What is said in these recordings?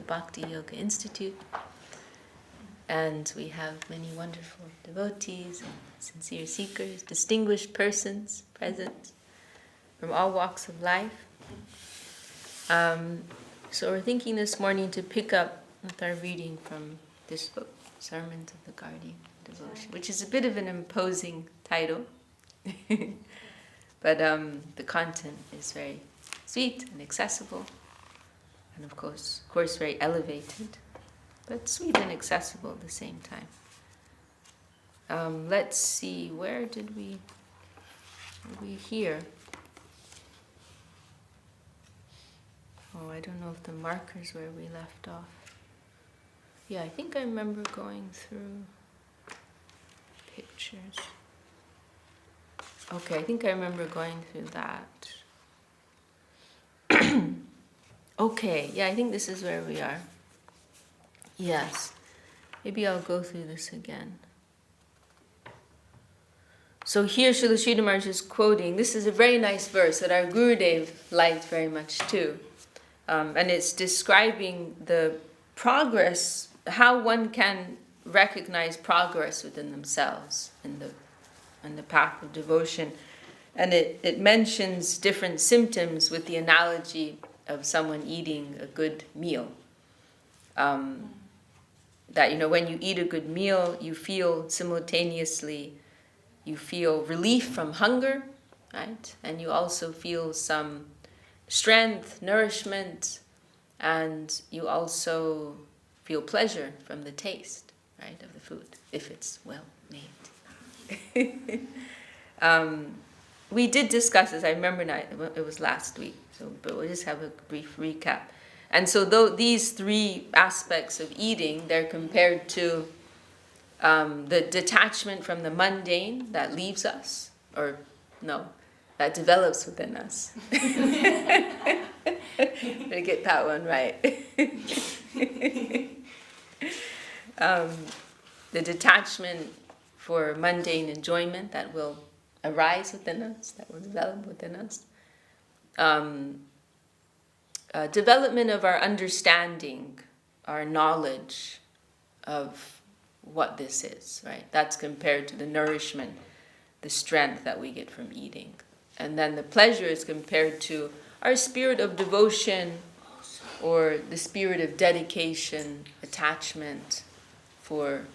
Bhakti Yoga Institute. And we have many wonderful devotees and sincere seekers, distinguished persons present from all walks of life. So we're thinking this morning to pick up with our reading from this book, Sermons of the Guardian Devotion, which is a bit of an imposing title. But the content is very sweet and accessible, and of course very elevated, but sweet and accessible at the same time. Let's see, where did we hear? Oh, I don't know if the marker's where we left off. Yeah, I think I remember going through pictures. Okay, I think I remember going through that. Okay, yeah, I think this is where we are. Yes, maybe I'll go through this again. So here Srila Sridhar Maharaj is quoting, this is a very nice verse that our Gurudev liked very much too. And it's describing the progress, how one can recognize progress within themselves in the path of devotion. And it mentions different symptoms with the analogy of someone eating a good meal. That, when you eat a good meal, you feel simultaneously, you feel relief from hunger, right? And you also feel some strength, nourishment, and you also feel pleasure from the taste, right, of the food, if it's well made. We did discuss this, I remember now, it was last week, but we'll just have a brief recap. And so these three aspects of eating, they're compared to the detachment from the mundane that leaves us, or no, that develops within us. Better get that one right. The detachment for mundane enjoyment that will arise within us, that will develop within us. Development of our understanding, our knowledge of what this is, right? That's compared to the nourishment, the strength that we get from eating. And then the pleasure is compared to our spirit of devotion or the spirit of dedication, attachment for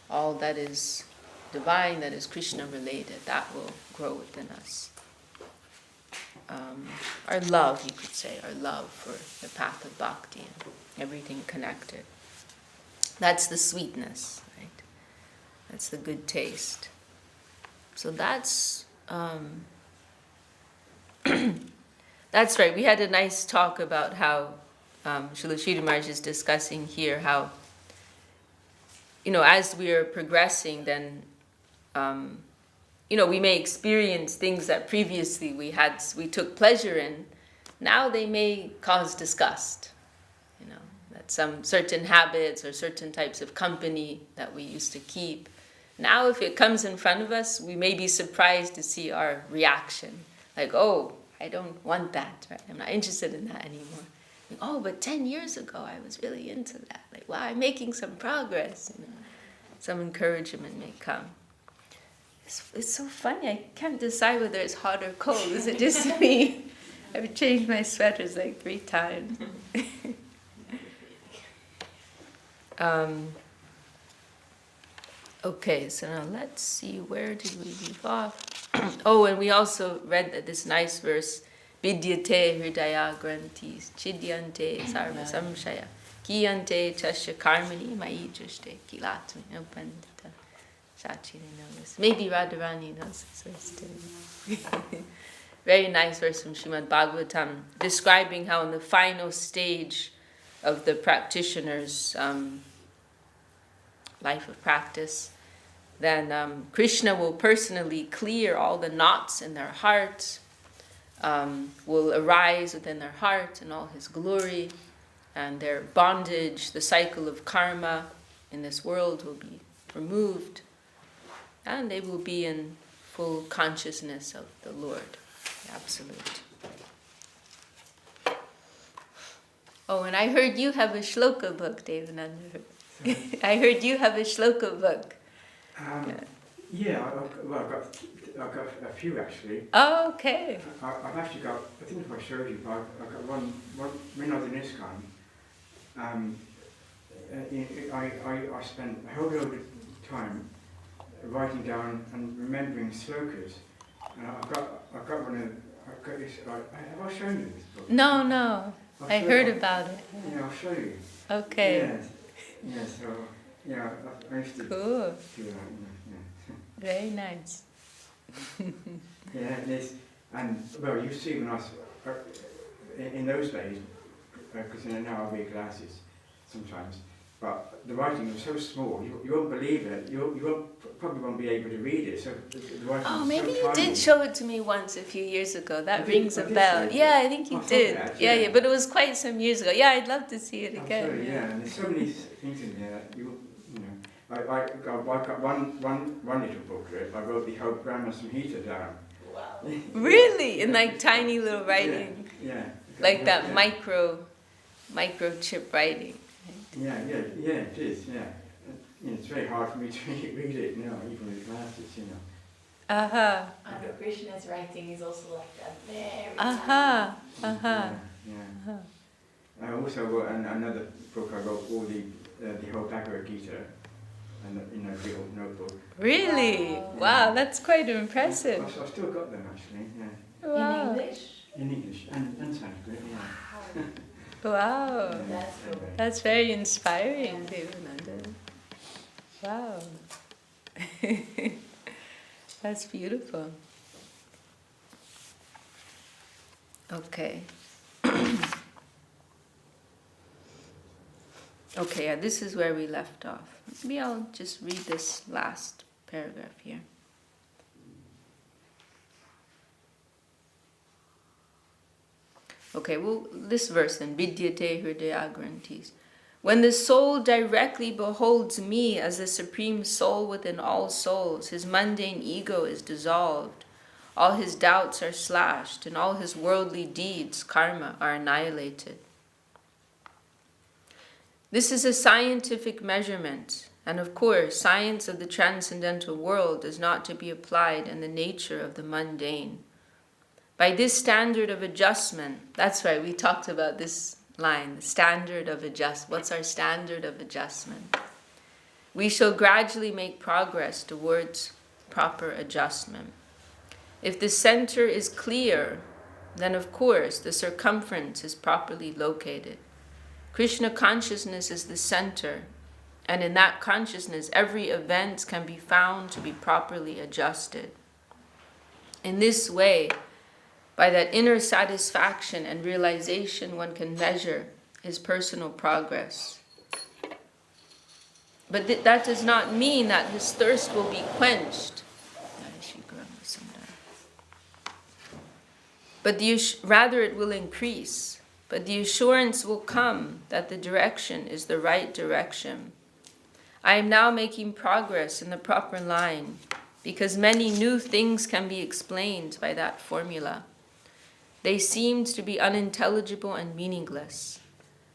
all that is divine, that is Krishna related. That will grow within us. Our love, you could say, our love for the path of bhakti and everything connected. That's the sweetness, right? That's the good taste. So that's that's right. We had a nice talk about how Srila Sridhar Maharaj is discussing here how, as we are progressing, then we may experience things that previously we took pleasure in. Now they may cause disgust. That some certain habits or certain types of company that we used to keep, now if it comes in front of us, we may be surprised to see our reaction. Like, oh, I don't want that, right? I'm not interested in that anymore. Like, oh, but 10 years ago I was really into that. Like, wow, I'm making some progress. Some encouragement may come. It's so funny. I can't decide whether it's hot or cold. Is it just me? I've changed my sweaters like 3 times. Okay, so now let's see, where did we leave off? Oh, and we also read this nice verse, Vidyate hridaya grantis, chidyante sarva samshaya, kiyante chasya karmani mai jushte kilatmi pandita. Maybe Radharani knows this verse too. Very nice verse from Srimad Bhagavatam, describing how in the final stage of the practitioner's life of practice, then Krishna will personally clear all the knots in their heart, will arise within their heart in all his glory, and their bondage, the cycle of karma in this world will be removed, and they will be in full consciousness of the Lord, the Absolute. Oh, and I heard you have a shloka book, Devananda. I heard you have a shloka book. I've got a few actually. Oh, okay. I've actually got, I think if I showed you, but I've got one when I was in ISKCON, I spent a whole load of time writing down and remembering slokas. And I've got one of, have I shown you this book? No. I heard about it. Yeah, I'll show you. Okay. I used to Cool. do that. Yeah. Very nice. And well, you see when I was, in those days, because now I wear glasses sometimes, but the writing was so small, you won't believe it, you probably won't be able to read it, so the writing Oh, was maybe so you tiny. did show it to me once a few years ago. That rings a I did bell. say Yeah, that. I think you I thought did. that, Yeah, yeah. but it was quite some years ago. Yeah, I'd love to see it again. Absolutely, yeah, and there's so many things in there that you know. I got one little booklet, I wrote the whole Brahma Samhita down. Wow. Really? In like tiny little writing? Yeah. Like that microchip writing. Yeah, it is, yeah. It's very hard for me to read it now, even with glasses, Uh-huh. And Krishna's writing is also like that, very Uh-huh. Yeah. I also wrote another book, I wrote all the whole Bhagavad Gita, and in a little notebook. Really? Wow, that's quite impressive. I've still got them actually, yeah. Wow. In English? In English and Sanskrit, yeah. Wow. That's cool. That's very inspiring, Devananda. Wow. That's beautiful. Okay. Okay, yeah, this is where we left off. Maybe I'll just read this last paragraph here. Okay, well, this verse then, Vidyate Hridaya Grantis. When the soul directly beholds me as the supreme soul within all souls, his mundane ego is dissolved, all his doubts are slashed, and all his worldly deeds, karma, are annihilated. This is a scientific measurement, and of course, science of the transcendental world is not to be applied in the nature of the mundane. By this standard of adjustment, that's right, we talked about this line, the standard of adjustment. What's our standard of adjustment? We shall gradually make progress towards proper adjustment. If the center is clear, then of course the circumference is properly located. Krishna consciousness is the center, and in that consciousness every event can be found to be properly adjusted. In this way, by that inner satisfaction and realization, one can measure his personal progress. But that does not mean that his thirst will be quenched. But rather it will increase. But the assurance will come that the direction is the right direction. I am now making progress in the proper line, because many new things can be explained by that formula. They seemed to be unintelligible and meaningless.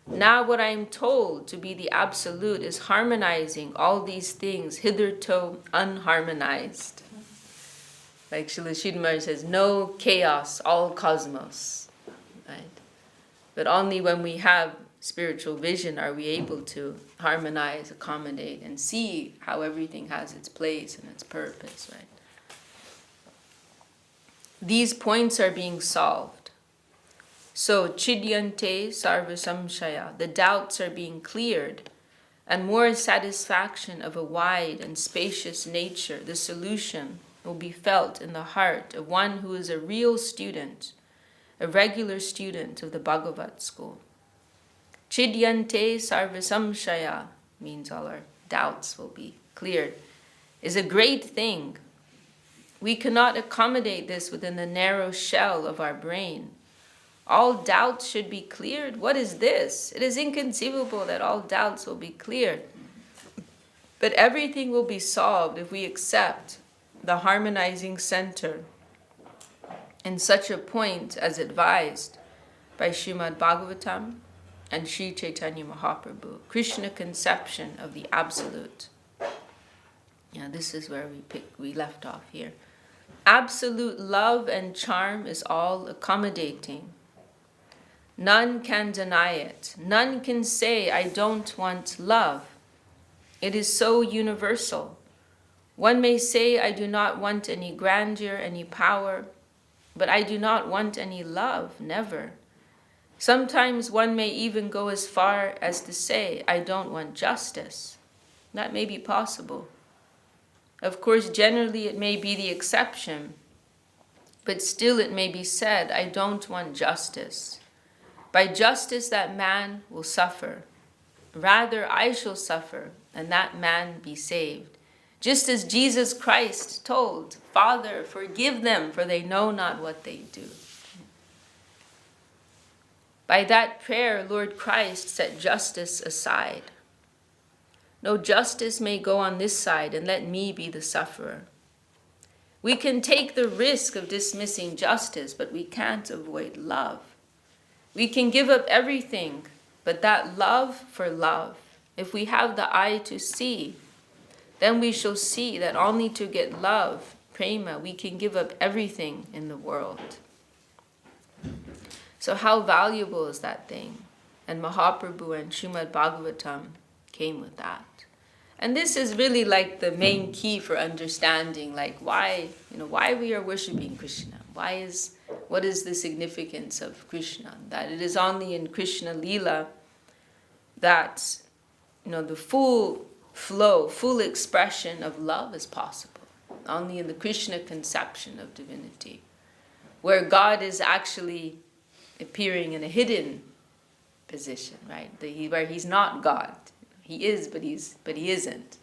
Now what I am told to be the absolute is harmonizing all these things hitherto unharmonized. Like Srila Sridhar Maharaj says, no chaos, all cosmos. Right? But only when we have spiritual vision are we able to harmonize, accommodate, and see how everything has its place and its purpose. Right? These points are being solved. So, chidyante sarvasamshaya, the doubts are being cleared, and more satisfaction of a wide and spacious nature, the solution, will be felt in the heart of one who is a real student, a regular student of the Bhagavat school. Chidyante sarvasamshaya means all our doubts will be cleared, is a great thing. We cannot accommodate this within the narrow shell of our brain. All doubts should be cleared. What is this? It is inconceivable that all doubts will be cleared. But everything will be solved if we accept the harmonizing center in such a point as advised by Srimad Bhagavatam and Sri Chaitanya Mahaprabhu. Krishna conception of the Absolute. Yeah, this is where we left off here. Absolute love and charm is all accommodating. None can deny it. None can say, I don't want love. It is so universal. One may say, I do not want any grandeur, any power, but I do not want any love, never. Sometimes one may even go as far as to say, I don't want justice. That may be possible. Of course, generally it may be the exception, but still it may be said, I don't want justice. By justice that man will suffer. Rather, I shall suffer, and that man be saved. Just as Jesus Christ told, Father, forgive them, for they know not what they do. By that prayer, Lord Christ set justice aside. No justice may go on this side, and let me be the sufferer. We can take the risk of dismissing justice, but we can't avoid love. We can give up everything, but that love for love, if we have the eye to see, then we shall see that only to get love, prema, we can give up everything in the world. So how valuable is that thing? And Mahaprabhu and Srimad Bhagavatam came with that. And this is really like the main key for understanding, like why we are worshipping Krishna. What is the significance of Krishna? That it is only in Krishna Lila that the full flow, full expression of love is possible. Only in the Krishna conception of divinity, where God is actually appearing in a hidden position, right? Where he's not God. He is, but he isn't.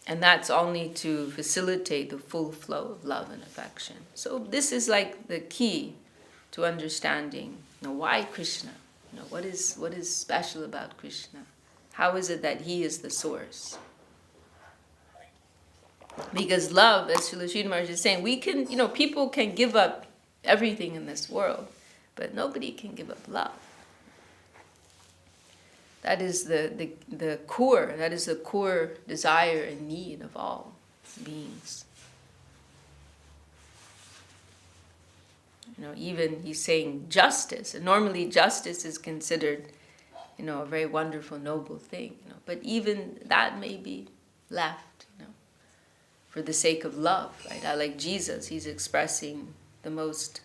And that's only to facilitate the full flow of love and affection. So this is like the key to understanding, why Krishna? What is special about Krishna? How is it that he is the source? Because love, as Srila Sridhar Maharaj is saying, we can, people can give up everything in this world, but nobody can give up love. That is the core. That is the core desire and need of all beings. Even he's saying justice. And normally justice is considered, a very wonderful, noble thing. But even that may be left, for the sake of love, right? I like Jesus. He's expressing the most,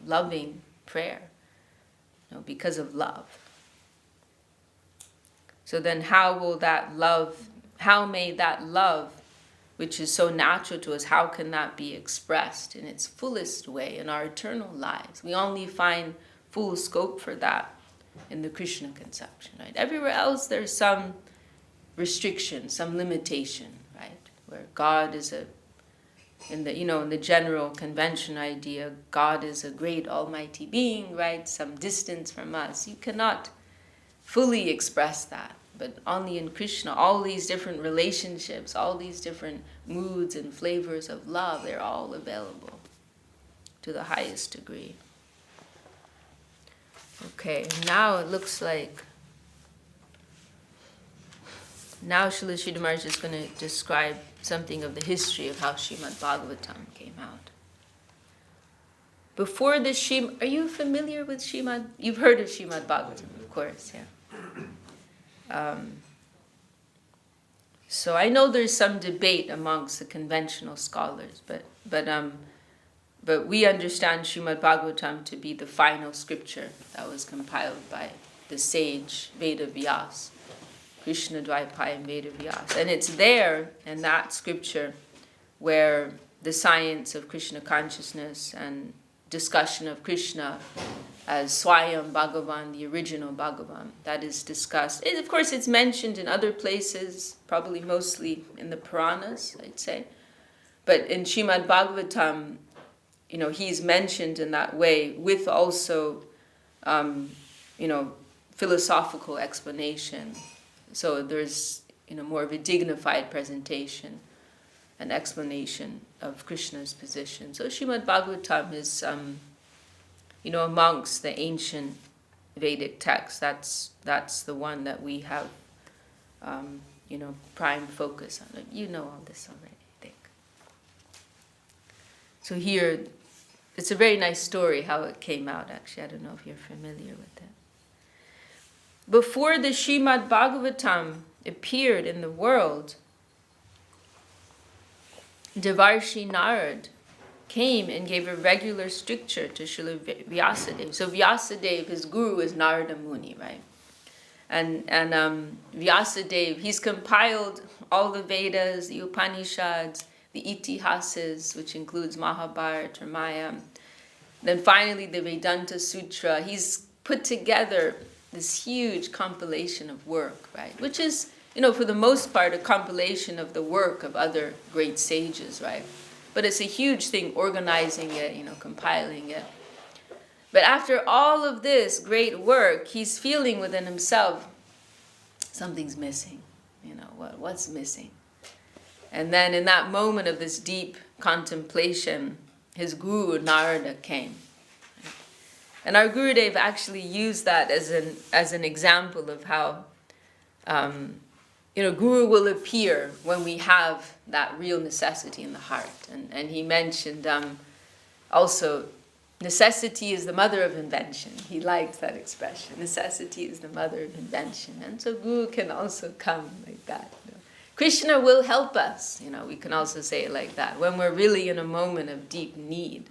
loving prayer, because of love. So then how may that love, which is so natural to us, how can that be expressed in its fullest way in our eternal lives? We only find full scope for that in the Krishna conception, right? Everywhere else there's some restriction, some limitation, right? Where God is in the general convention idea, God is a great almighty being, right? Some distance from us. You cannot fully express that, but only in Krishna, all these different relationships, all these different moods and flavors of love, they're all available to the highest degree. Okay, now it looks like, now Srila Sridhar Maharaj is going to describe something of the history of how Srimad Bhagavatam came out. Before the Srimad, are you familiar with Srimad? You've heard of Srimad Bhagavatam, of course, yeah. So I know there's some debate amongst the conventional scholars, but we understand Srimad Bhagavatam to be the final scripture that was compiled by the sage Veda Vyas, Krishna Dvaipayam Veda Vyas. And it's there in that scripture where the science of Krishna consciousness and discussion of Krishna as Swayam Bhagavan, the original Bhagavan, that is discussed. Of course, it's mentioned in other places, probably mostly in the Puranas, I'd say. But in Srimad Bhagavatam, he's mentioned in that way with also, philosophical explanation. So there's, more of a dignified presentation and explanation of Krishna's position. So Srimad Bhagavatam is, amongst the ancient Vedic text. That's the one that we have, prime focus on. You know all this already, I think. So here, it's a very nice story how it came out, actually. I don't know if you're familiar with it. Before the Srimad Bhagavatam appeared in the world, Devarshi Narad came and gave a regular stricture to Srila Vyasadeva. So Vyasadeva, his guru, is Narada Muni, right? And Vyasadeva, he's compiled all the Vedas, the Upanishads, the Itihasas, which includes Mahabharata, Ramayana. Then finally the Vedanta Sutra. He's put together this huge compilation of work, right? Which is, for the most part, a compilation of the work of other great sages, right? But it's a huge thing, organizing it, compiling it. But after all of this great work, he's feeling within himself, something's missing. What's missing? And then in that moment of this deep contemplation, his guru, Narada, came. And our Gurudev actually used that as an example of how, Guru will appear when we have that real necessity in the heart. And he mentioned also, necessity is the mother of invention. He liked that expression. Necessity is the mother of invention. And so Guru can also come like that. Krishna will help us. We can also say it like that. When we're really in a moment of deep need,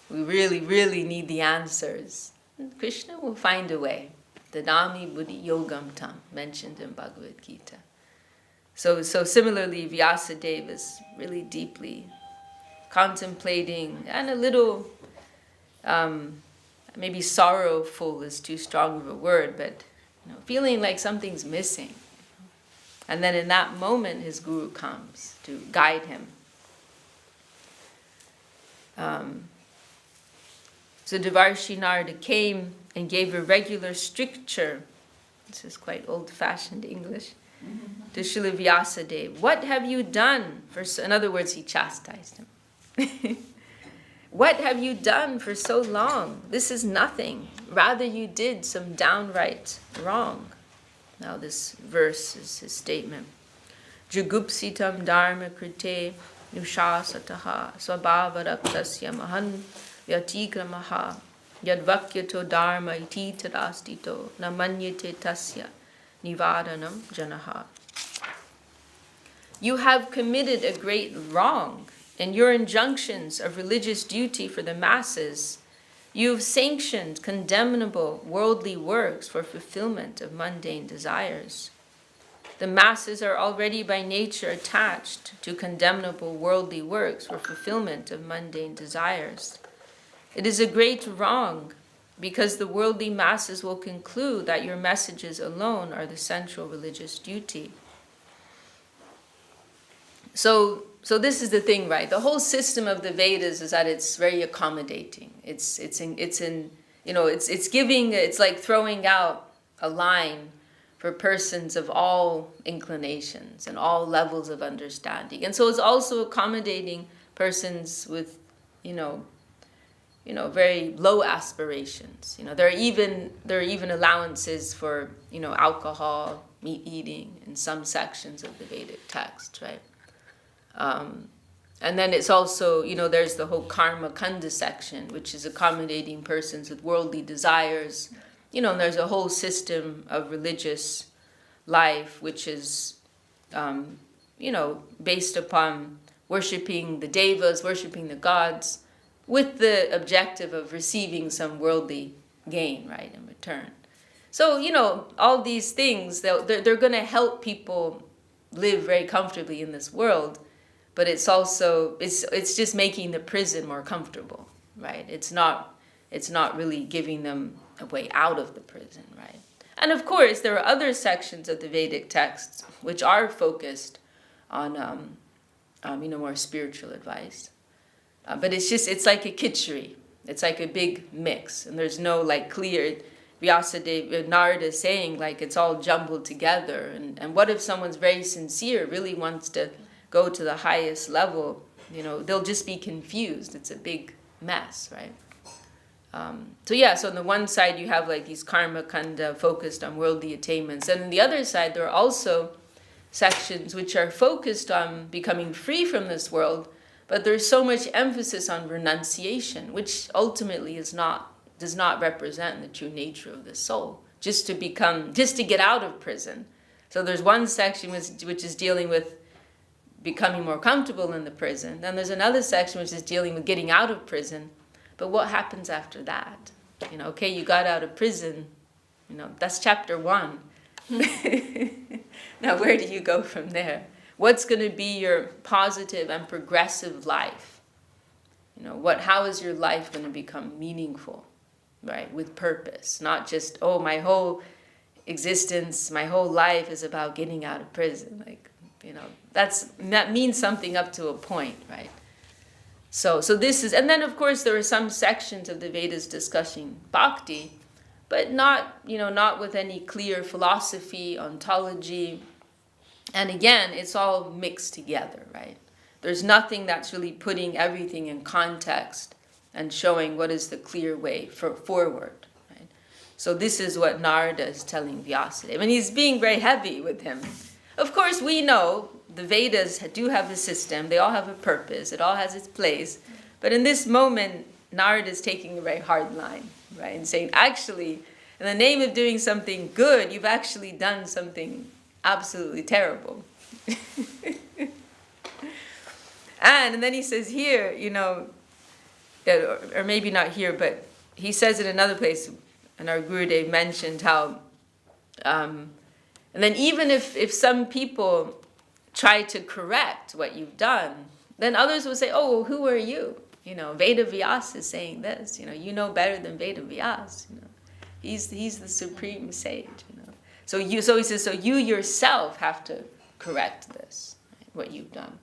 we really, really need the answers, Krishna will find a way. Dadami buddhi yogam tam, mentioned in Bhagavad Gita. So similarly, Vyasadeva is really deeply contemplating and a little, maybe sorrowful is too strong of a word, but feeling like something's missing. And then in that moment, his guru comes to guide him. So Devarshi Narada came and gave a regular stricture, this is quite old-fashioned English, to Srila Vyasadeva. What have you done in other words, he chastised him. What have you done for so long? This is nothing. Rather, you did some downright wrong. Now this verse is his statement. Jugupsitam dharma krite nushasataha swabhavaraktasya mahan vyatikramaha yadvakyato dharma iti tadastito namanyate tasya nivadanam janaha. You have committed a great wrong in your injunctions of religious duty for the masses. You have sanctioned condemnable worldly works for fulfillment of mundane desires. The masses are already by nature attached to condemnable worldly works for fulfillment of mundane desires. It is a great wrong because the worldly masses will conclude that your messages alone are the central religious duty. So this is the thing, right? The whole system of the Vedas is that it's very accommodating. It's like throwing out a line for persons of all inclinations and all levels of understanding. And so it's also accommodating persons with, very low aspirations. There are even allowances for, alcohol, meat eating in some sections of the Vedic text, right? And then it's also, there's the whole karma kanda section, which is accommodating persons with worldly desires. And there's a whole system of religious life, which is, based upon worshipping the devas, worshipping the gods, with the objective of receiving some worldly gain, right, in return. So, all these things, they're going to help people live very comfortably in this world. But it's also, it's just making the prison more comfortable, right? It's not really giving them a way out of the prison, right? And of course, there are other sections of the Vedic texts which are focused on, more spiritual advice. But it's like a kitchery. It's like a big mix. And there's no clear, Vyasadeva, Narada is saying it's all jumbled together. And what if someone's very sincere, really wants to go to the highest level, they'll just be confused. It's a big mess, right? So on the one side you have like these karma kanda focused on worldly attainments, and on the other side there are also sections which are focused on becoming free from this world, but there's so much emphasis on renunciation, which ultimately does not represent the true nature of the soul, just to get out of prison. So there's one section which is dealing with becoming more comfortable in the prison. Then there's another section which is dealing with getting out of prison. But what happens after that? Okay, you got out of prison. That's chapter 1. Now where do you go from there? What's going to be your positive and progressive life? How is your life going to become meaningful, right? With purpose, not just, my whole existence, my whole life is about getting out of prison. That means something up to a point, right? So this is, and then of course there are some sections of the Vedas discussing bhakti, but not with any clear philosophy, ontology. And again, it's all mixed together, right? There's nothing that's really putting everything in context and showing what is the clear way forward, right? So this is what Narada is telling Vyasadeva, and he's being very heavy with him. Of course, we know the Vedas do have a system, they all have a purpose, it all has its place, but in this moment, Narada is taking a very hard line, right? And saying, actually, in the name of doing something good, you've actually done something absolutely terrible. And then he says here, or maybe not here, but he says in another place, and our Gurudev mentioned how, and then even if some people try to correct what you've done, then others will say, oh, well, who are you? Veda Vyas is saying this, you know better than Veda Vyas, He's the supreme sage, So he says, so you yourself have to correct this, right, what you've done.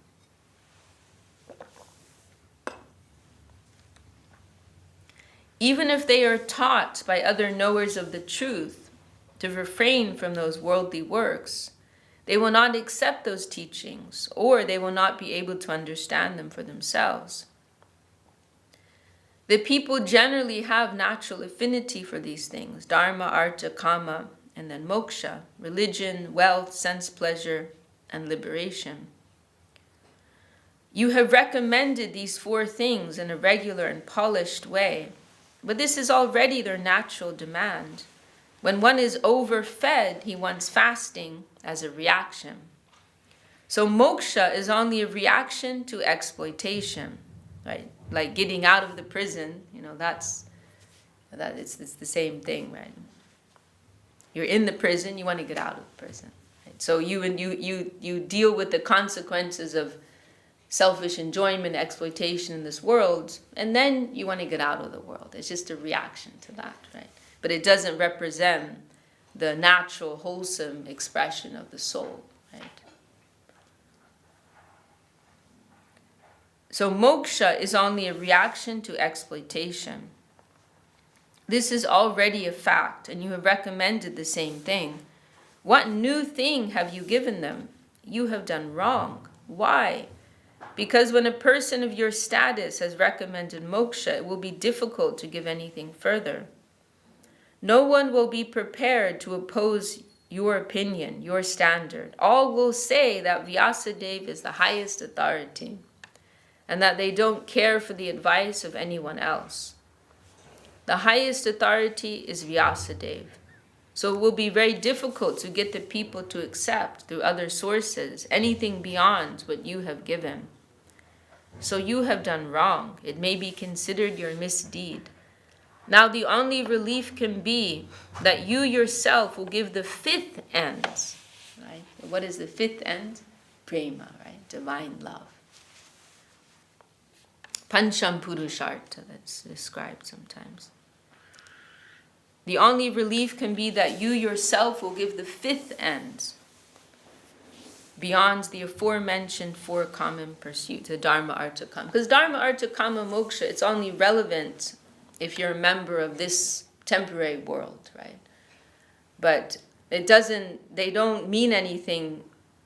Even if they are taught by other knowers of the truth to refrain from those worldly works, they will not accept those teachings, or they will not be able to understand them for themselves. The people generally have natural affinity for these things, dharma, artha, kama, and then moksha, religion, wealth, sense pleasure, and liberation. You have recommended these 4 things in a regular and polished way, but this is already their natural demand. When one is overfed, he wants fasting as a reaction. So moksha is only a reaction to exploitation, right? Like getting out of the prison, it's the same thing, right? You're in the prison, you want to get out of the prison. Right? So you deal with the consequences of selfish enjoyment, exploitation in this world, and then you want to get out of the world. It's just a reaction to that, right? But it doesn't represent the natural, wholesome expression of the soul, right? So moksha is only a reaction to exploitation. This is already a fact, and you have recommended the same thing. What new thing have you given them? You have done wrong. Why? Because when a person of your status has recommended moksha, it will be difficult to give anything further. No one will be prepared to oppose your opinion, your standard. All will say that Vyasadeva is the highest authority, and that they don't care for the advice of anyone else. The highest authority is Vyasadeva. So it will be very difficult to get the people to accept through other sources anything beyond what you have given. So you have done wrong. It may be considered your misdeed. Now the only relief can be that you yourself will give the 5th end. Right? What is the 5th end? Prema, right? Divine love. Pancham Purushartha, that's described sometimes. The only relief can be that you yourself will give the 5th end beyond the aforementioned 4 common pursuits, the dharma, artha, kama. Because dharma, artha, kama, moksha, it's only relevant if you're a member of this temporary world, right? But they don't mean anything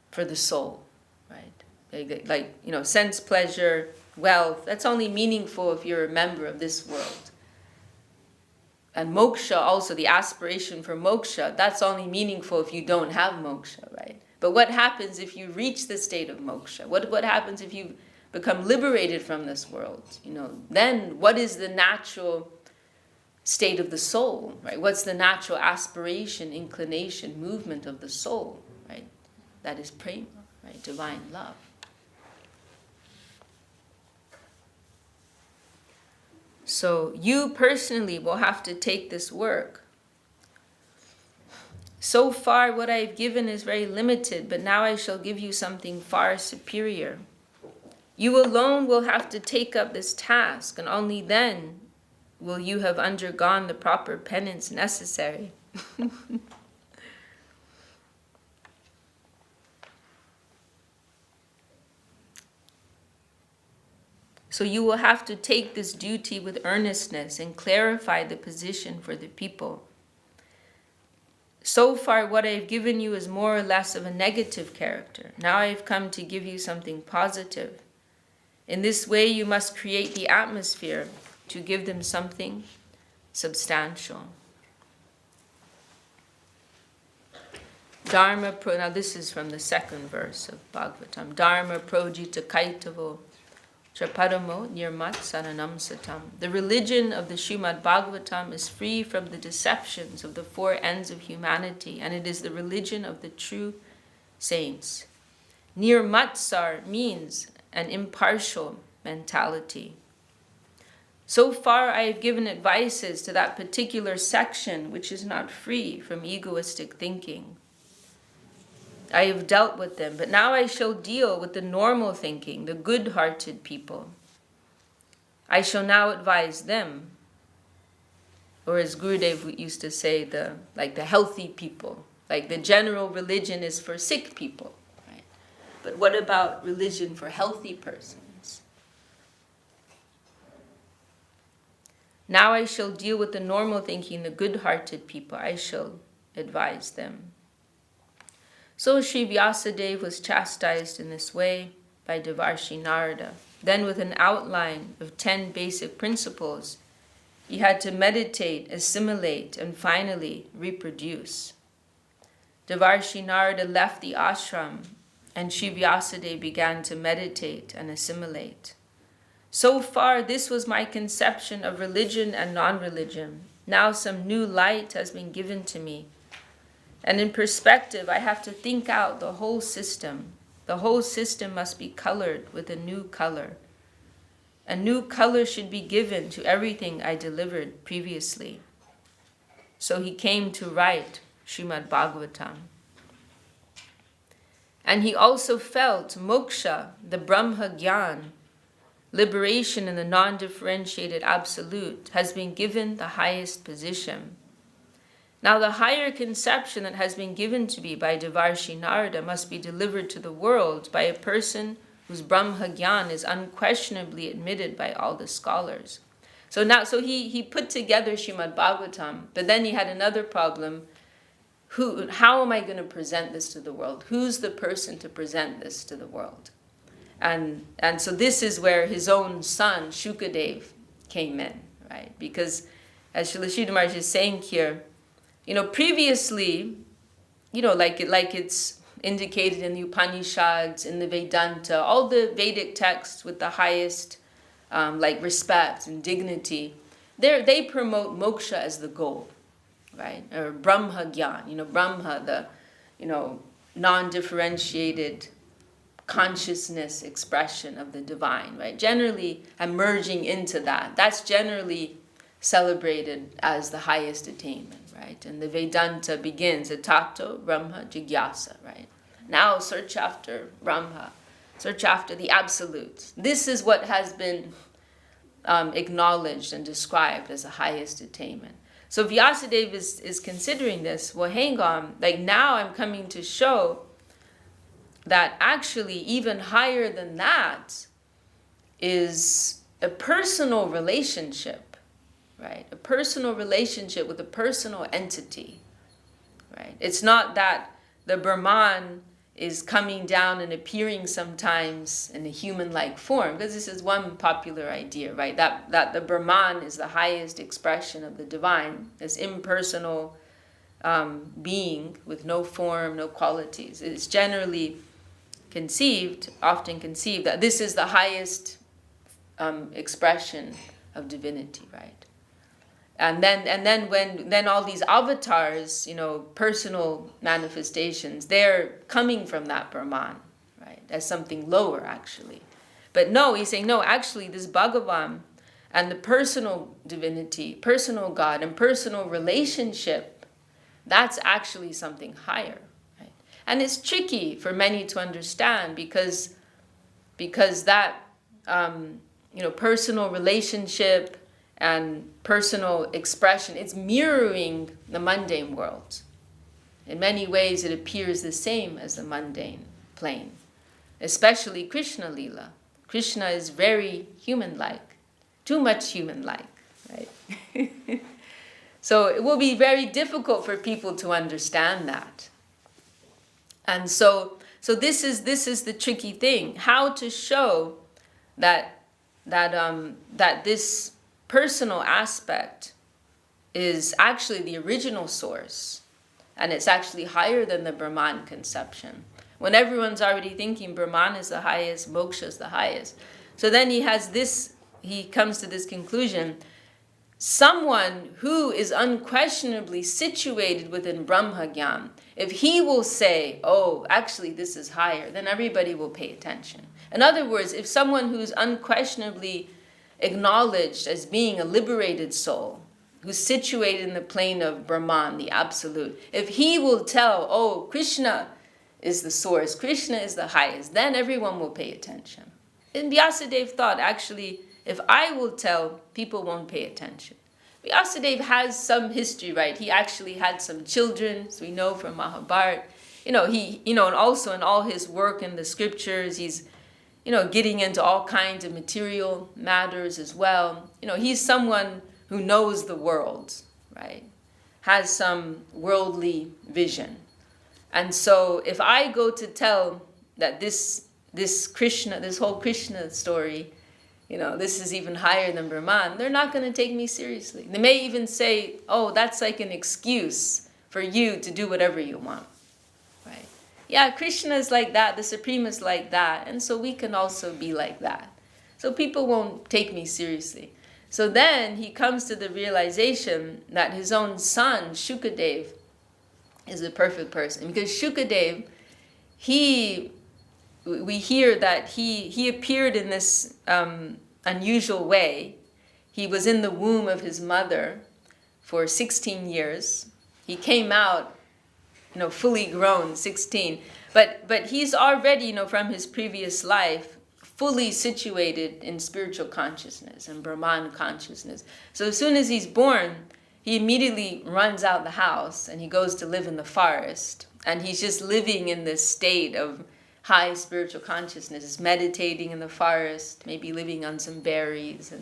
for the soul, right? Sense pleasure, wealth, that's only meaningful if you're a member of this world. moksha, also the aspiration for moksha, that's only meaningful if you don't have moksha, right? But what happens if you reach the state of moksha? What happens if you become liberated from this world? Then what is the natural state of the soul, right? What's the natural aspiration, inclination, movement of the soul, right? That is prema, right? Divine love. So you personally will have to take this work. So far what I've given is very limited, but now I shall give you something far superior. You alone will have to take up this task, and only then will you have undergone the proper penance necessary. So you will have to take this duty with earnestness and clarify the position for the people. So far, what I've given you is more or less of a negative character. Now I've come to give you something positive. In this way, you must create the atmosphere to give them something substantial. Dharma pro. Now this is from the second verse of Bhagavatam. Dharma projita kaitavo trapadamo nirmat saranam satam. The religion of the Srimad Bhagavatam is free from the deceptions of the four ends of humanity, and it is the religion of the true saints. Nirmatsar means an impartial mentality. So far I have given advices to that particular section which is not free from egoistic thinking. I have dealt with them, but now I shall deal with the normal thinking, the good-hearted people. I shall now advise them, or as Gurudev used to say, the healthy people. Like the general religion is for sick people, right? But what about religion for healthy persons? Now I shall deal with the normal thinking, the good-hearted people. I shall advise them. So Sri Vyasadeva was chastised in this way by Devarshi Narada. Then with an outline of 10 basic principles, he had to meditate, assimilate, and finally reproduce. Devarshi Narada left the ashram, and Sri Vyasadeva began to meditate and assimilate. So far, this was my conception of religion and non-religion. Now some new light has been given to me. And in perspective, I have to think out the whole system. The whole system must be colored with a new color. A new color should be given to everything I delivered previously. So he came to write Srimad Bhagavatam. And he also felt moksha, the Brahma Gyan, liberation in the non-differentiated absolute, has been given the highest position. Now the higher conception that has been given to me by Devarshi Narada must be delivered to the world by a person whose Brahma Gyan is unquestionably admitted by all the scholars. So he put together Srimad Bhagavatam, but then he had another problem. How am I going to present this to the world? Who's the person to present this to the world? And so this is where his own son, Shukadev, came in, right? Because as Srila Sridhar Maharaj is saying here, previously, like it's indicated in the Upanishads, in the Vedanta, all the Vedic texts with the highest respect and dignity, they promote moksha as the goal, right? Or Brahma Gyan, Brahma, the, non-differentiated consciousness expression of the divine, right? Generally, emerging into that. That's generally celebrated as the highest attainment. Right? And the Vedanta begins at Tato Brahma Jigyasa, right? Now search after Brahma, search after the absolute. This is what has been acknowledged and described as the highest attainment. So Vyasadeva is considering this. Well, hang on, now I'm coming to show that actually even higher than that is a personal relationship. Right? A personal relationship with a personal entity. Right? It's not that the Brahman is coming down and appearing sometimes in a human-like form, because this is one popular idea, right? That the Brahman is the highest expression of the divine, this impersonal being with no form, no qualities. It's generally often conceived, that this is the highest expression of divinity, right? And then when all these avatars, personal manifestations, they're coming from that Brahman, right? As something lower, actually. But no, he's saying, no, actually, this Bhagavan and the personal divinity, personal God, and personal relationship, that's actually something higher, right? And it's tricky for many to understand because that, personal relationship and personal expression, it's mirroring the mundane world. In many ways, it appears the same as the mundane plane, especially Krishna Lila. Krishna is very human-like, too much human-like, right? So it will be very difficult for people to understand that. And so this is the tricky thing, how to show that this personal aspect is actually the original source, and it's actually higher than the Brahman conception. When everyone's already thinking Brahman is the highest, moksha is the highest. So then he comes to this conclusion, someone who is unquestionably situated within Brahma Gyan, if he will say, oh, actually this is higher, then everybody will pay attention. In other words, if someone who's unquestionably acknowledged as being a liberated soul, who's situated in the plane of Brahman, the absolute, if he will tell, oh, Krishna is the source, Krishna is the highest, then everyone will pay attention. And Vyasadeva thought, actually, if I will tell, people won't pay attention. Vyasadeva has some history, right? He actually had some children, as we know from Mahabharata. And also in all his work in the scriptures, he's getting into all kinds of material matters as well. He's someone who knows the world, right? Has some worldly vision. And so if I go to tell that this Krishna, this whole Krishna story, this is even higher than Brahman, they're not going to take me seriously. They may even say, oh, that's like an excuse for you to do whatever you want. Yeah, Krishna is like that, the Supreme is like that, and so we can also be like that. So people won't take me seriously. So then he comes to the realization that his own son, Shukadev, is a perfect person. Because Shukadev, we hear that he appeared in this unusual way. He was in the womb of his mother for 16 years. He came out fully grown, 16. But he's already, from his previous life, fully situated in spiritual consciousness and Brahman consciousness. So as soon as he's born, he immediately runs out the house and he goes to live in the forest. And he's just living in this state of high spiritual consciousness, meditating in the forest, maybe living on some berries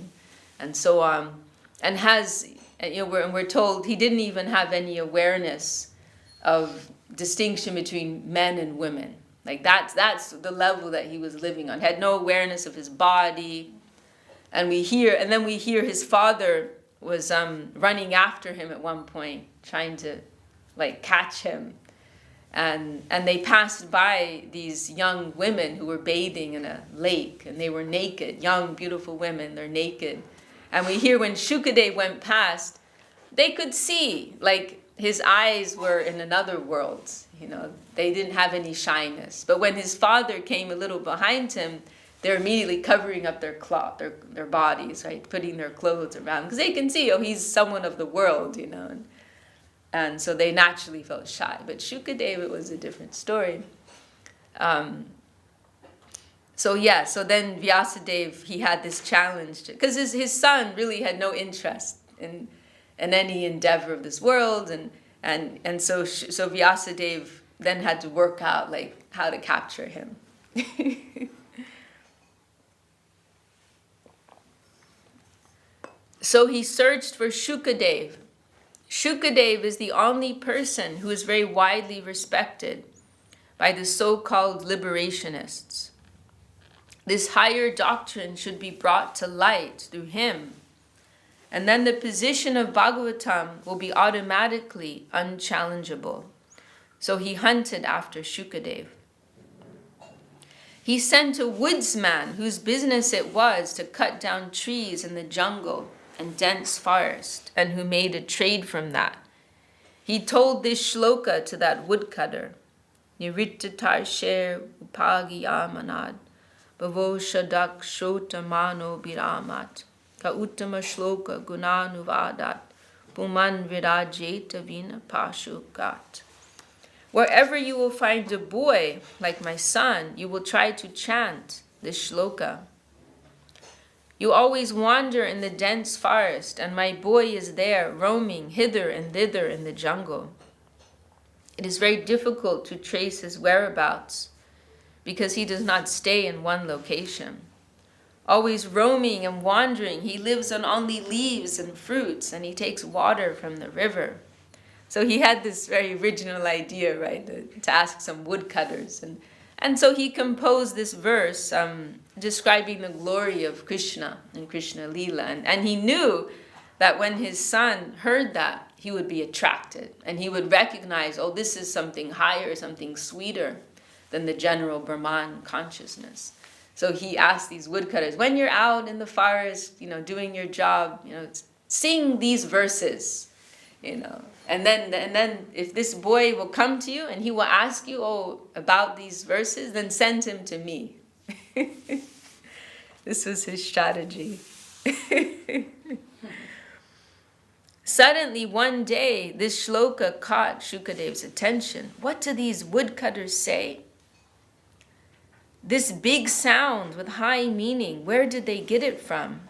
and so on. And we're told he didn't even have any awareness of distinction between men and women. Like that's the level that he was living on. Had no awareness of his body. And then we hear his father was running after him at one point, trying to catch him. And they passed by these young women who were bathing in a lake, and they were naked, young, beautiful women, they're naked. And we hear when Shukadev went past, they could see, his eyes were in another world, they didn't have any shyness. But when his father came a little behind him, they're immediately covering up their cloth, their bodies, right, putting their clothes around, because they can see, he's someone of the world, and so they naturally felt shy. But Shukadev, it was a different story. So then Vyasadeva, he had this challenge, because his son really had no interest in any endeavor of this world, and so Vyasadeva then had to work out how to capture him. So he searched for Shukadev. Shukadev is the only person who is very widely respected by the so-called liberationists. This higher doctrine should be brought to light through him, and then the position of Bhagavatam will be automatically unchallengeable. So he hunted after Shukadev. He sent a woodsman whose business it was to cut down trees in the jungle and dense forest, and who made a trade from that. He told this shloka to that woodcutter, Nirittatar sher upagiyamanad, bhavo shadak shotamano biramat, ka uttama shloka gunanuvadat, puman virajeta vina pashukat. Wherever you will find a boy like my son, you will try to chant this shloka. You always wander in the dense forest, and my boy is there roaming hither and thither in the jungle. It is very difficult to trace his whereabouts because he does not stay in one location. Always roaming and wandering, he lives on only leaves and fruits, and he takes water from the river. So he had this very original idea, right, to ask some woodcutters. And so he composed this verse describing the glory of Krishna and Krishna Lila. And he knew that when his son heard that, he would be attracted. And he would recognize, oh, this is something higher, something sweeter than the general Brahman consciousness. So he asked these woodcutters, when you're out in the forest, doing your job, sing these verses, And then if this boy will come to you and he will ask you, about these verses, then send him to me. This was his strategy. Suddenly one day, this shloka caught Shukadev's attention. What do these woodcutters say? This big sound with high meaning, where did they get it from?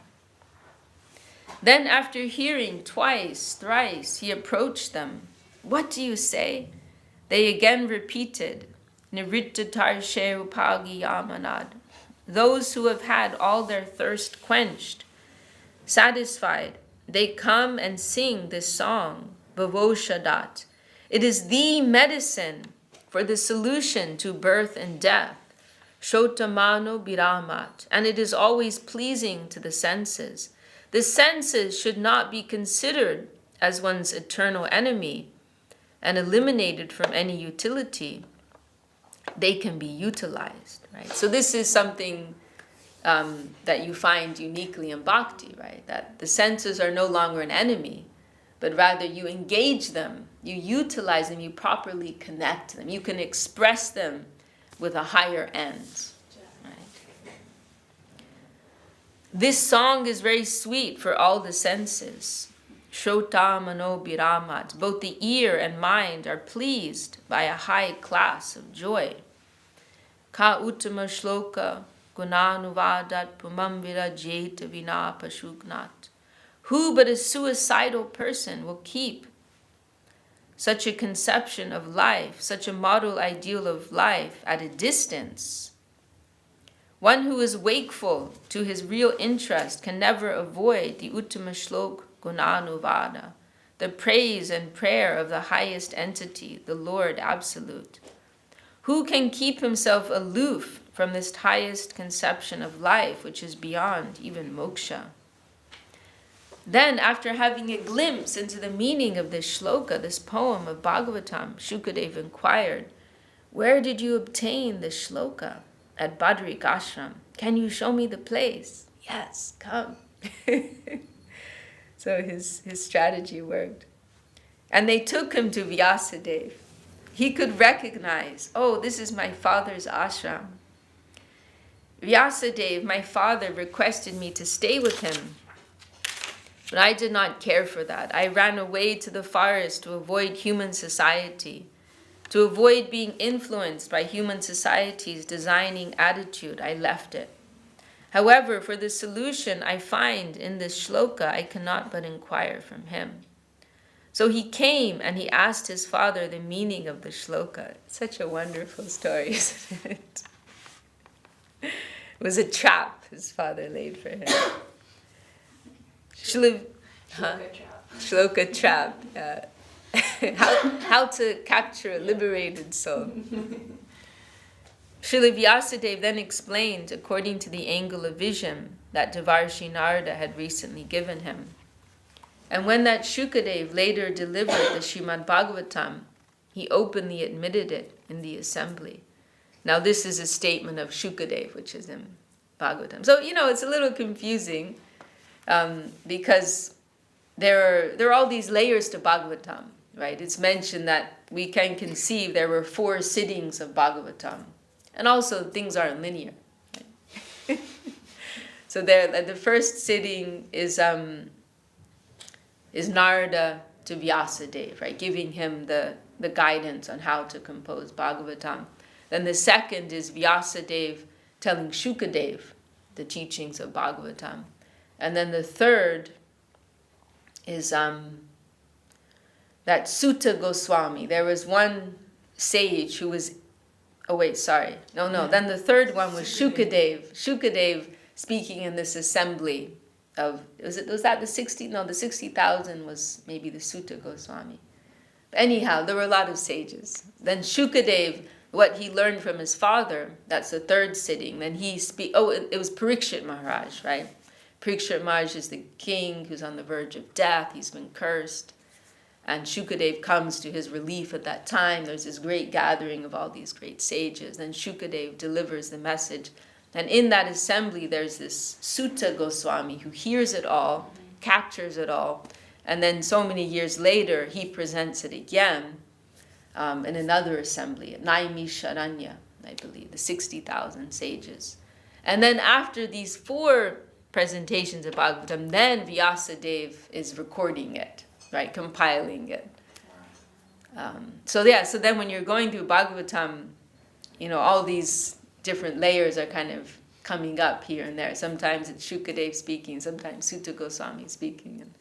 Then after hearing twice, thrice, he approached them. What do you say? They again repeated, Nirittatar she upagi yamanad. Those who have had all their thirst quenched, satisfied, they come and sing this song, Bhavoshadat. It is the medicine for the solution to birth and death, Shotamano biramat, and it is always pleasing to the senses. The senses should not be considered as one's eternal enemy and eliminated from any utility. They can be utilized, right? So this is something that you find uniquely in Bhakti, right? That the senses are no longer an enemy, but rather you engage them, you utilize them, you properly connect them. You can express them with a higher end. This song is very sweet for all the senses. Shota mano biramat. Both the ear and mind are pleased by a high class of joy. Ka uttama shloka gunanuvadat pumam virajeta vina pashugnat. Who but a suicidal person will keep such a conception of life, such a model ideal of life at a distance? One who is wakeful to his real interest can never avoid the Uttama Shlok Gunanuvada, the praise and prayer of the highest entity, the Lord Absolute. Who can keep himself aloof from this highest conception of life, which is beyond even moksha? Then, after having a glimpse into the meaning of this shloka, this poem of Bhagavatam, Shukadev inquired, where did you obtain this shloka? At Badrik Ashram. Can you show me the place? Yes, come. So his strategy worked. And they took him to Vyasadeva. He could recognize, this is my father's ashram. Vyasadeva, my father, requested me to stay with him. But I did not care for that. I ran away to the forest to avoid human society. To avoid being influenced by human society's designing attitude, I left it. However, for the solution I find in this shloka, I cannot but inquire from him. So he came and he asked his father the meaning of the shloka. Such a wonderful story, isn't it? It was a trap his father laid for him. Shloka trap. How to capture a liberated soul. Srila Vyasadeva then explained, according to the angle of vision that Devarshi Narada had recently given him. And when that Shukadev later delivered the Srimad Bhagavatam, he openly admitted it in the assembly. Now this is a statement of Shukadev, which is in Bhagavatam. So, it's a little confusing because there are all these layers to Bhagavatam, right? It's mentioned that we can conceive there were 4 sittings of Bhagavatam. And also things aren't linear. Right? So the first sitting is Narada to Vyasadeva, right? Giving him the guidance on how to compose Bhagavatam. Then the second is Vyasadeva telling Shukadev the teachings of Bhagavatam. And then the third is that Sutta Goswami. There was one sage who was, then the third one was Shukadev speaking in this assembly of, was that the 60? No, the 60,000 was maybe the Sutta Goswami. But anyhow, there were a lot of sages. Then Shukadev, what he learned from his father, that's the third sitting. Then it was Parikshit Maharaj, right? Parikshit Maharaj is the king who's on the verge of death. He's been cursed. And Shukadev comes to his relief at that time. There's this great gathering of all these great sages. Then Shukadev delivers the message. And in that assembly, there's this Sutta Goswami who hears it all, captures it all. And then so many years later, he presents it again in another assembly at Naimisharanya, I believe, the 60,000 sages. And then after these 4 presentations of Bhagavatam, then Vyasadeva is recording it, right, compiling it. So then when you're going through Bhagavatam, all these different layers are kind of coming up here and there. Sometimes it's Shukadev speaking, sometimes Sutta Goswami speaking,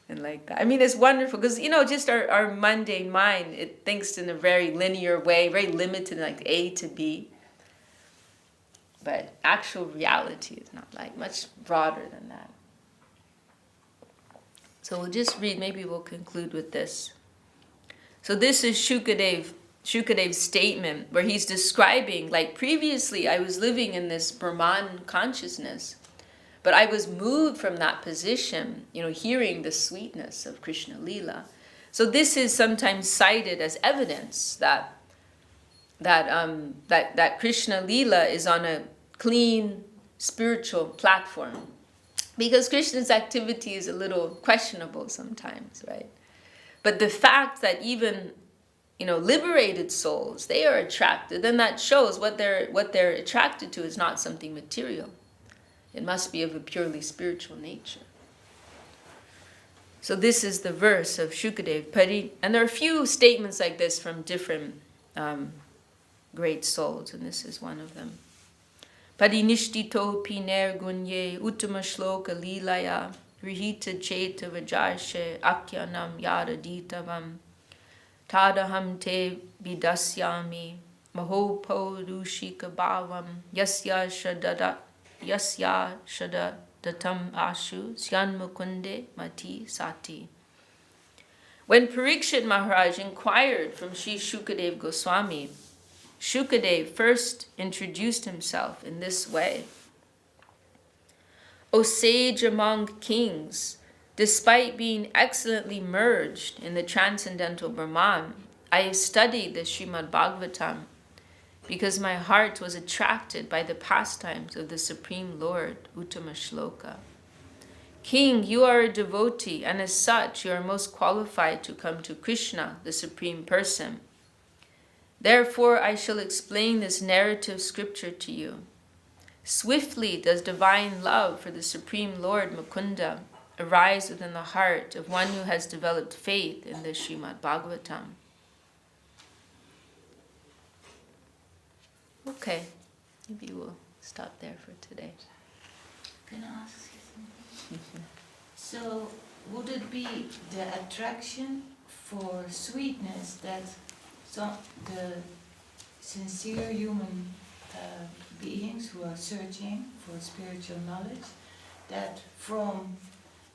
and like that. I mean, it's wonderful because, just our mundane mind, it thinks in a very linear way, very limited, like A to B. But actual reality is not like much broader than that. So we'll just read, maybe we'll conclude with this. So this is Shukadev's statement where he's describing, like previously I was living in this Brahman consciousness, but I was moved from that position, hearing the sweetness of Krishna Lila. So this is sometimes cited as evidence that Krishna Lila is on a clean spiritual platform. Because Krishna's activity is a little questionable sometimes, right? But the fact that even, liberated souls, they are attracted, then that shows what they're attracted to is not something material. It must be of a purely spiritual nature. So this is the verse of Shukadev. And there are a few statements like this from different great souls, and this is one of them. Parinishtito piner gunye uttama shloka lilaya rihita cheta vajarshe akyanam yaraditavam tadaham te vidasyami mahopo rushika bhavam yasya shadadatam ashu syanmukunde mati sati. When Parikshit Maharaj inquired from Sri Shukadev Goswami, Shukadev first introduced himself in this way. O sage among kings, despite being excellently merged in the transcendental Brahman, I have studied the Srimad Bhagavatam because my heart was attracted by the pastimes of the Supreme Lord, Uttama Shloka. King, you are a devotee, and as such, you are most qualified to come to Krishna, the Supreme Person. Therefore, I shall explain this narrative scripture to you. Swiftly does divine love for the Supreme Lord Mukunda arise within the heart of one who has developed faith in the Srimad Bhagavatam. Okay, maybe we'll stop there for today. Can I ask you something? So, would it be the attraction for sweetness that the sincere human beings who are searching for spiritual knowledge, that from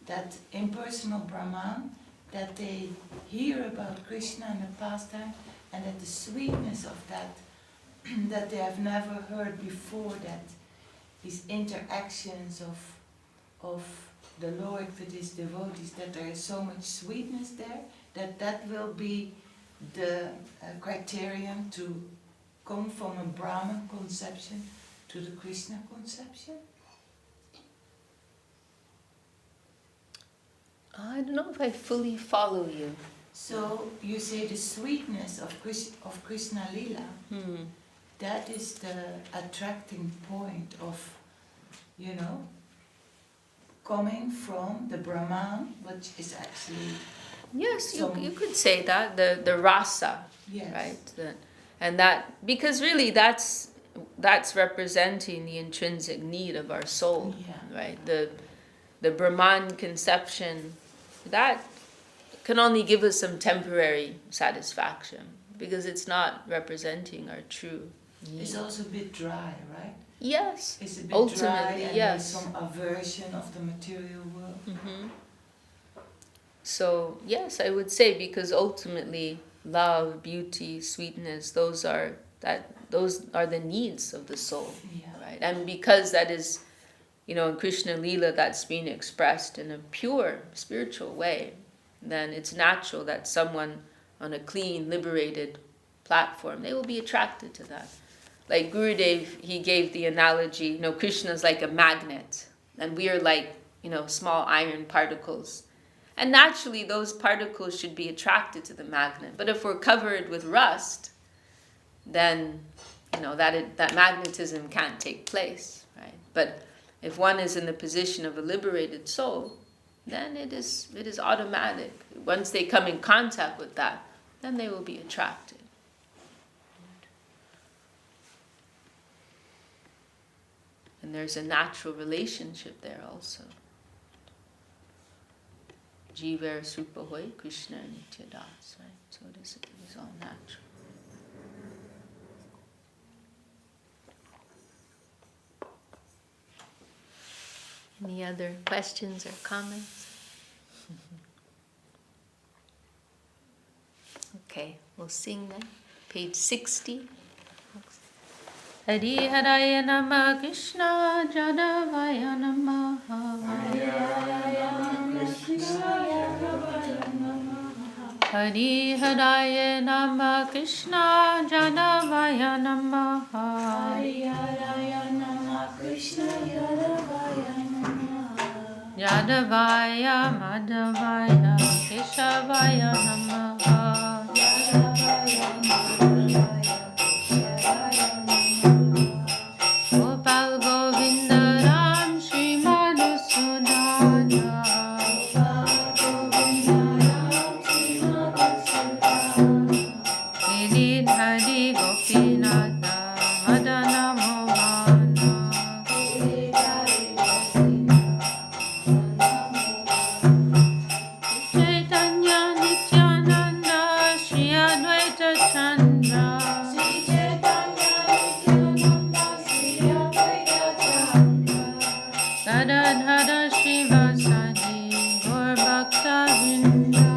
that impersonal Brahman, that they hear about Krishna and the pastime, and that the sweetness of that that they have never heard before, that these interactions of the Lord with his devotees, that there is so much sweetness there, that will be the criterion to come from a Brahman conception to the Krishna conception? I don't know if I fully follow you. So you say the sweetness of Krishna Lila, that is the attracting point of, coming from the Brahman, which is actually... Yes, you could say that, the rasa, Yes. right? And that, because really that's representing the intrinsic need of our soul, right? The Brahman conception, that can only give us some temporary satisfaction because it's not representing our true need. It's also a bit dry, right? Yes, It's a bit ultimately, dry and yes. there's some aversion of the material world. Mm-hmm. So yes, I would say, because ultimately love, beauty, sweetness, those are the needs of the soul, right? And because that is, in Krishna Lila, that's being expressed in a pure spiritual way, then it's natural that someone on a clean, liberated platform, they will be attracted to that. Like Gurudev, he gave the analogy, Krishna is like a magnet, and we are like, small iron particles. And naturally, those particles should be attracted to the magnet. But if we're covered with rust, then, that magnetism can't take place, right? But if one is in the position of a liberated soul, then it is automatic. Once they come in contact with that, then they will be attracted. And there's a natural relationship there also. Jiva Supa Hoy, Krishna Nitya Das, right? So it is all natural. Any other questions or comments? Okay, we'll sing then. Page 60. Hari Haraya Nama Krishna Jadavaya Namaha. Hari Haraya Nama Krishna Jadavaya Namaha. Hari Haraya Nama Krishna Jadavaya Namaha. Jadavaya Madhavaya Keshavaya Namaha. Jadavaya Madhavaya Keshavaya Namaha. Gopal Govinda Ram Shri Madhusudana. Hari Gopinatha Madana Mohana. Chaitanya Nityananda Shri Advaita Chandra. Gadadhara Shivasadi Gaur Bhakta Vrinda.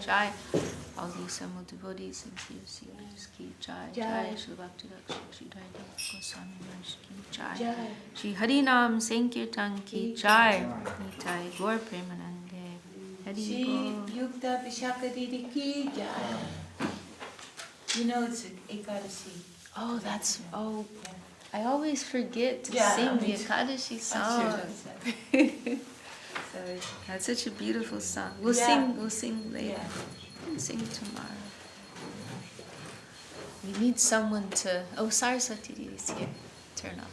Jai. All these Samu devotees and CFCs ki Jai. Jai. Srila Bhakti Raksak Sridhar Dev-Goswami Maharaj ki Jai. Shri Hari Nam Sankirtan ki Jai. Nitai Gaur Premanande. Hari Shri Bol. Yukta Vishakha Didi ki Jai. You know it's Ekadashi. Oh, that's, oh, Yeah. I always forget to Yeah, sing me the too. Ekadashi I'm song. Sorry. That's such a beautiful song. We'll Yeah. sing later. Yeah. We'll sing tomorrow. We need someone to, oh, Saraswati is here. Turn up.